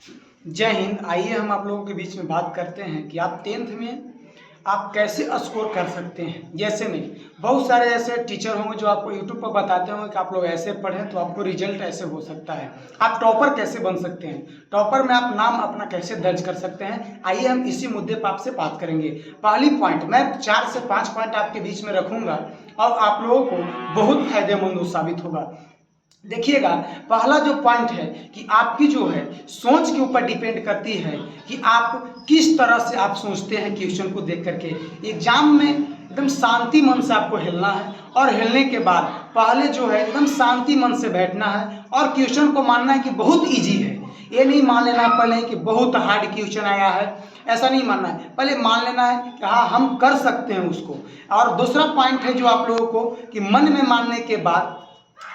जय हिंद। आइए हम आप लोगों के बीच में बात करते हैं कि आप 10th में आप कैसे स्कोर कर सकते हैं। जैसे में बहुत सारे ऐसे टीचर होंगे जो आपको यूट्यूब पर बताते होंगे कि आप लोग ऐसे पढ़ें तो आपको रिजल्ट ऐसे हो सकता है। आप टॉपर कैसे बन सकते हैं, टॉपर में आप नाम अपना कैसे दर्ज कर सकते हैं। आइए हम इसी मुद्दे पर आपसे बात करेंगे। पहली पॉइंट मैं 4 से 5 पॉइंट आपके बीच में रखूंगा और आप लोगों को बहुत फायदेमंद साबित होगा। देखिएगा, पहला जो पॉइंट है कि आपकी जो है सोच के ऊपर डिपेंड करती है कि आप किस तरह से आप सोचते हैं क्वेश्चन को देख करके। एग्जाम में एकदम शांति मन से आपको हिलना है और हिलने के बाद पहले जो है एकदम शांति मन से बैठना है और क्वेश्चन को मानना है कि बहुत इजी है। ये नहीं मान लेना पहले कि बहुत हार्ड क्वेश्चन आया है, ऐसा नहीं मानना है। पहले मान लेना है कि हाँ हम कर सकते हैं उसको। और दूसरा पॉइंट है जो आप लोगों को कि मन में मानने के बाद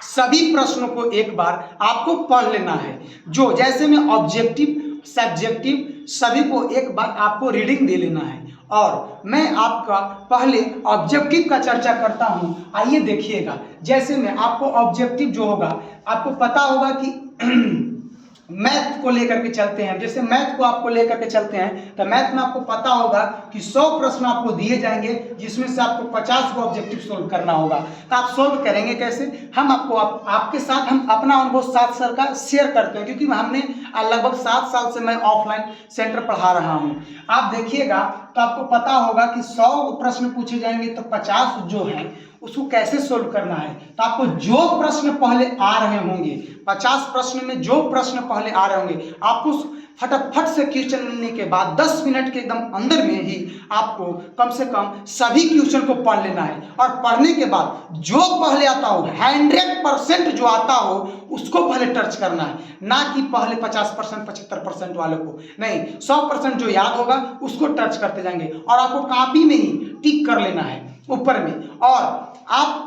सभी प्रश्नों को एक बार आपको पढ़ लेना है। जो जैसे में ऑब्जेक्टिव सब्जेक्टिव सभी को एक बार आपको रीडिंग दे लेना है। और मैं आपका पहले ऑब्जेक्टिव का चर्चा करता हूं। आइए देखिएगा, जैसे में आपको ऑब्जेक्टिव जो होगा आपको पता होगा कि मैथ को लेकर के चलते हैं। जैसे मैथ को आपको लेकर के चलते हैं तो मैथ में आपको पता होगा कि 100 प्रश्न आपको दिए जाएंगे जिसमें से आपको 50 को ऑब्जेक्टिव सोल्व करना होगा। तो आप सोल्व करेंगे कैसे? हम आपको आपके साथ हम अपना अनुभव 7 साल का शेयर करते हैं, क्योंकि हमने लगभग 7 साल से मैं ऑफलाइन सेंटर पढ़ा रहा हूं। आप देखिएगा तो आपको पता होगा कि 100 प्रश्न पूछे जाएंगे तो 50 जो है उसको कैसे सोल्व करना है। तो आपको जो प्रश्न पहले आ रहे होंगे 50 प्रश्न में जो प्रश्न पहले आ रहे होंगे आपको फटाफट से क्वेश्चन मिलने के बाद 10 मिनट के एकदम अंदर में ही आपको कम से कम सभी क्वेश्चन को पढ़ लेना है। और पढ़ने के बाद जो पहले आता हो 100% जो आता हो उसको पहले टच करना है, ना कि पहले 50% 75% वालों को नहीं। 100% जो याद होगा उसको टच करते जाएंगे और आपको कॉपी में ही टिक कर लेना है ऊपर में। और आप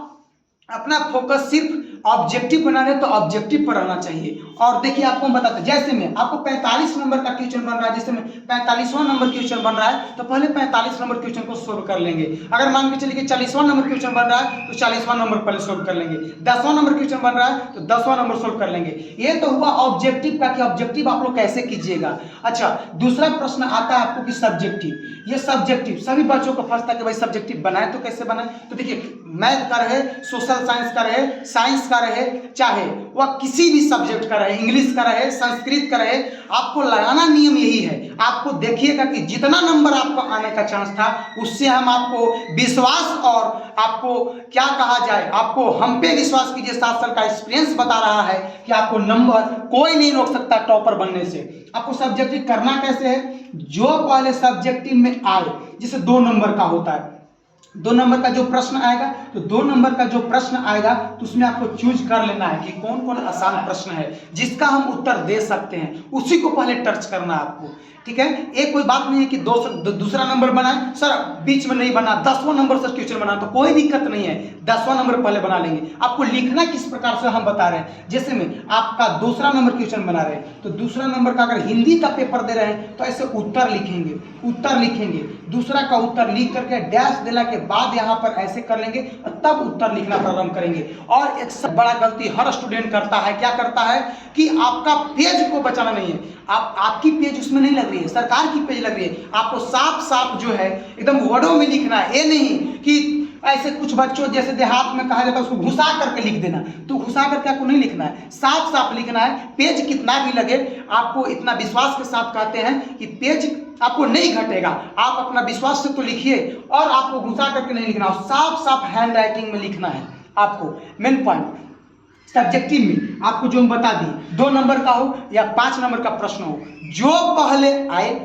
अपना फोकस सिर्फ ऑब्जेक्टिव बना रहे तो ऑब्जेक्टिव पर रहना चाहिए। और देखिए आपको हम बताते हैं, जैसे में आपको 45 नंबर का क्वेश्चन बन रहा है, जैसे में 45वां नंबर क्वेश्चन बन रहा है तो पहले 45 नंबर क्वेश्चन को सोल्व कर लेंगे। अगर मान के चलिए कि 40वां नंबर क्वेश्चन बन रहा है तो 40वां नंबर पहले सोल्व कर लेंगे। 10वां नंबर क्वेश्चन बन रहा है तो 10वां नंबर सोल्व कर लेंगे। ये तो हुआ ऑब्जेक्टिव का कि ऑब्जेक्टिव आप लोग कैसे कीजिएगा। अच्छा, दूसरा प्रश्न आता है आपको कि सब्जेक्टिव। ये सब्जेक्टिव सभी बच्चों को फंसता है कि भाई सब्जेक्टिव बनाए तो कैसे बनाए। तो देखिए, मैथ का रहे, सोशल साइंस का रहे, साइंस का रहे, चाहे वह किसी भी सब्जेक्ट का रहे, इंग्लिश का रहे, संस्कृत का रहे, आपको लगाना नियम यही है। आपको देखिएगा कि जितना नंबर आपको आने का चांस था उससे हम आपको विश्वास और आपको क्या कहा जाए, आपको हम पे विश्वास कीजिए। 7 साल का एक्सपीरियंस बता रहा है कि आपको नंबर कोई नहीं रोक सकता टॉपर बनने से। आपको सब्जेक्टिव करना कैसे है? जो पहले सब्जेक्टिव में आए, जैसे 2 नंबर का होता है, 2 नंबर का जो प्रश्न आएगा तो 2 नंबर का जो प्रश्न आएगा तो उसमें आपको चूज कर लेना है कि कौन कौन आसान प्रश्न है जिसका हम उत्तर दे सकते हैं, उसी को पहले टच करना है आपको। ठीक है, एक कोई बात नहीं है कि दूसरा नंबर बनाए सर बीच में नहीं बना, 10वां नंबर से क्वेश्चन बना तो कोई दिक्कत नहीं है, 10वां नंबर पहले बना लेंगे। आपको लिखना किस प्रकार से हम बता रहे हैं, जैसे में आपका दूसरा नंबर क्वेश्चन बना रहे हैं तो दूसरा नंबर का अगर हिंदी का पेपर दे रहे हैं तो ऐसे उत्तर लिखेंगे, उत्तर लिखेंगे, दूसरा का उत्तर लिख करके डैश दिला के बाद यहाँ पर ऐसे कर लेंगे और तब उत्तर लिखना प्रारंभ करेंगे। और एक सबसे बड़ा गलती हर स्टूडेंट करता है, क्या करता है कि आपका पेज को बचाना नहीं है। आपकी पेज उसमें नहीं लग रही है, सरकार की पेज लग रही है। आपको साफ साफ जो है एकदम वर्डों में लिखना है। ये नहीं कि ऐसे कुछ बच्चों जैसे देहात में कहा जाता है उसको घुसा करके लिख देना, तो घुसा करके आपको नहीं लिखना है, साफ साफ लिखना है। पेज कितना भी लगे, आपको इतना विश्वास के साथ कहते हैं कि पेज आपको नहीं घटेगा। आप अपना विश्वास से तो लिखिए और आपको घुसा करके नहीं लिखना, साफ साफ हैंड राइटिंग में लिखना है आपको। मेन पॉइंट सब्जेक्टिव में आपको जो हम बता दिए 2 नंबर का हो या 5 नंबर का प्रश्न हो, जो पहले आए,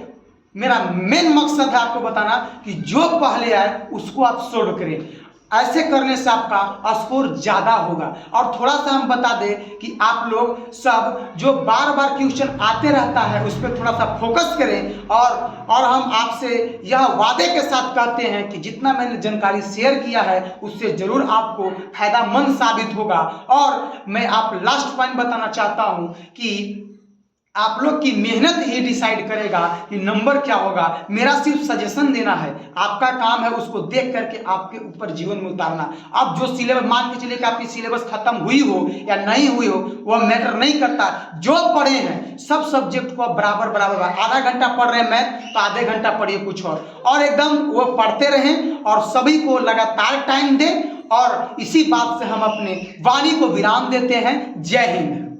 मेरा मेन मकसद है आपको बताना कि जो पहले आए उसको आप सोल्व करें। ऐसे करने से आपका स्कोर ज्यादा होगा। और थोड़ा सा हम बता दें कि आप लोग सब जो बार बार क्वेश्चन आते रहता है उस पर थोड़ा सा फोकस करें। और हम आपसे यह वादे के साथ कहते हैं कि जितना मैंने जानकारी शेयर किया है उससे जरूर आपको फायदामंद साबित होगा। और मैं आप लास्ट पॉइंट बताना चाहता हूं कि आप लोग की मेहनत ही डिसाइड करेगा कि नंबर क्या होगा। मेरा सिर्फ सजेशन देना है, आपका काम है उसको देख करके आपके ऊपर जीवन में उतारना। अब जो सिलेबस, मान के चलिए कि आपकी सिलेबस खत्म हुई हो या नहीं हुई हो, वह मैटर नहीं करता। जो पढ़े हैं सब सब्जेक्ट को बराबर बराबर, आधा घंटा पढ़ रहे हैं मैथ तो आधे घंटा पढ़िए कुछ और एकदम वो पढ़ते रहें और सभी को लगातार टाइम दें। और इसी बात से हम अपने वाणी को विराम देते हैं। जय हिंद।